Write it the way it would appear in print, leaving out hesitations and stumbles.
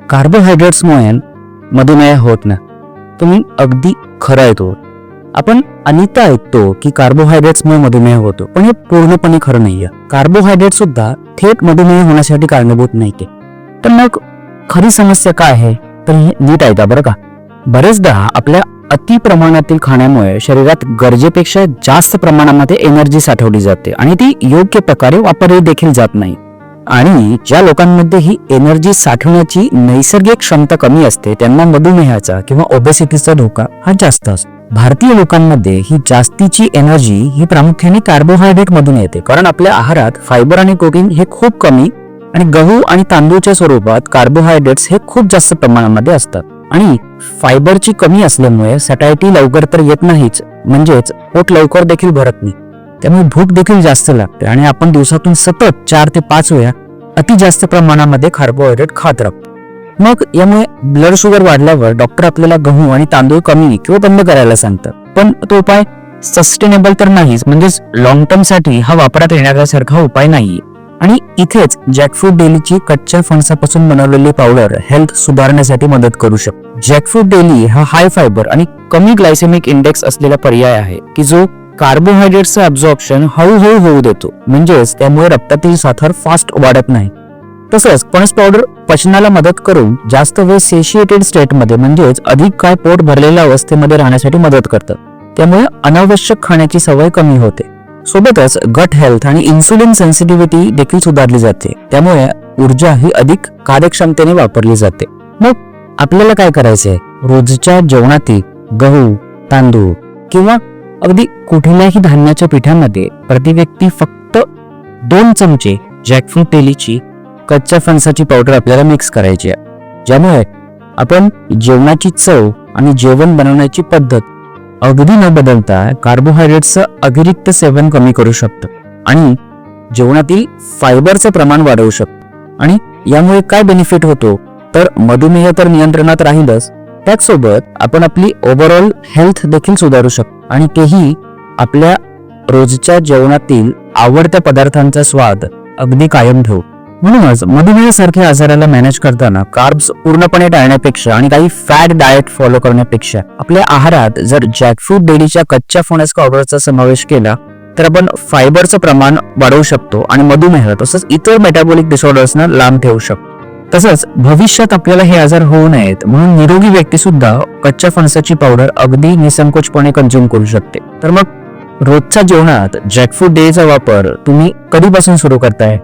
कार्बोहायड्रेट्समुळे मधुमेह होत नाही. तुम्ही अगदी खरं ऐकतो. आपण अनेकदा ऐकतो की कार्बोहायड्रेट्समुळे मधुमेह होतो, पण हे पूर्णपणे खरं नाहीये. कार्बोहायड्रेट सुद्धा थेट मधुमेह होण्यासाठी कारणीभूत नाहीये. तर मग खरी समस्या काय आहे, तर हे नीट ऐका बरं का. बरेचदा आपल्या अति प्रमाणातील खाण्यामुळे शरीरात गरजेपेक्षा जास्त प्रमाणामध्ये एनर्जी साठवली जाते आणि ती योग्य प्रकारे वापरली देखील जात नाही. आणि ज्या लोकांमध्ये ही एनर्जी साठवण्याची नैसर्गिक क्षमता कमी असते त्यांना मधुमेहाचा किंवा ओबेसिटीचा धोका हा जास्त असतो. भारतीय लोकांमध्ये ही जास्तीची एनर्जी ही प्रामुख्याने कार्बोहायड्रेट मधून येते, कारण आपल्या आहारात फायबर आणि प्रोटीन हे खूप कमी आणि गहू आणि तांदूळच्या स्वरूपात कार्बोहायड्रेट्स हे खूप जास्त प्रमाणामध्ये असतात. आणि फायबरची कमी असल्यामुळे सॅटायटी लवकर तर येत नाहीच, म्हणजेच पोट लवकर देखील भरत नाही. त्यामुळे भूक देखील जास्त लागते आणि आपण दिवसातून सतत 4 ते 5 वेळा अति जास्त प्रमाणामध्ये कार्बोहायड्रेट खात राहतो. मग यामुळे ब्लड शुगर वाढल्यावर डॉक्टर आपल्याला गहू आणि तांदूळ कमी किंवा बंद करायला सांगतात. पण तो उपाय सस्टेनेबल तर नाहीच, म्हणजेच लॉंग टर्म साठी हा वापरात येण्यासारखा उपाय नाहीये. आणि इथेच जॅकफ्रूट डेलीची कच्च्या फणसापासून बनवलेली पावडर हेल्थ सुधारण्यासाठी मदत करू शकते. जॅकफ्रूट डेली हा हाय फायबर आणि कमी ग्लायसेमिक इंडेक्स असलेला पर्याय आहे की जो कार्बोहायड्रेटचं ऍब्झॉर्प्शन हळूहळू होऊ देतो, म्हणजेच त्यामुळे रक्तातील साखर फास्ट वाढत नाही. तसंच फणस पावडर पचनाला मदत करून जास्त वेळ सेशिएटेड स्टेटमध्ये म्हणजेच अधिक काळ पोट भरलेल्या अवस्थेमध्ये राहण्यासाठी मदत करतात. त्यामुळे अनावश्यक खाण्याची सवय कमी होते. सोबतच गट हेल्थ आणि इन्सुलिन सेन्सिटिव्हिटी देखील सुधारली जाते. त्यामुळे ऊर्जा ही अधिक कार्यक्षमतेने वापरली जाते. मग आपल्याला काय करायचंय, रोजच्या जेवणातील गहू, तांदूळ किंवा अगदी कुठल्याही धान्याच्या पिठामध्ये प्रति व्यक्ती फक्त 2 चमचे जॅकफ्रूट डेलीची कच्च्या फणसाची पावडर आपल्याला मिक्स करायची आहे. ज्यामुळे आपण जेवणाची चव आणि जेवण बनवण्याची पद्धत अगदी न बदलता कार्बोहायड्रेटचं अतिरिक्त सेवन कमी करू शकतो आणि जेवणातील फायबरचं प्रमाण वाढवू शकतो. आणि यामुळे काय बेनिफिट होतो, तर मधुमेह तर नियंत्रणात राहीलच, त्याचसोबत आपण आपली ओव्हरऑल हेल्थ देखील सुधारू शकतो आणि तेही आपल्या रोजच्या जेवणातील आवडत्या पदार्थांचा स्वाद अगदी कायम ठेवू. म्हणूनच मधुमेहासारख्या आजाराला मॅनेज करताना कार्ब्स पूर्णपणे टाळण्यापेक्षा आणि काही फॅट डाएट फॉलो करण्यापेक्षा आपल्या आहारात जर जॅकफ्रूट डेलीच्या कच्च्या फणस पावडरचा समावेश केला तर आपण फायबरचं प्रमाण वाढवू शकतो आणि मधुमेह तसंच इतर मेटाबॉलिक डिसऑर्डर्सना लांब ठेवू शकतो. तसंच भविष्यात आपल्याला हे आजार होऊ नयेत म्हणून निरोगी व्यक्ती सुद्धा कच्च्या फणसाची पावडर अगदी निसंकोचपणे कंझ्युम करू शकते. तर मग रोजच्या जेवणात जॅकफ्रूट डेलीचा वापर तुम्ही कधीपासून सुरू करताय?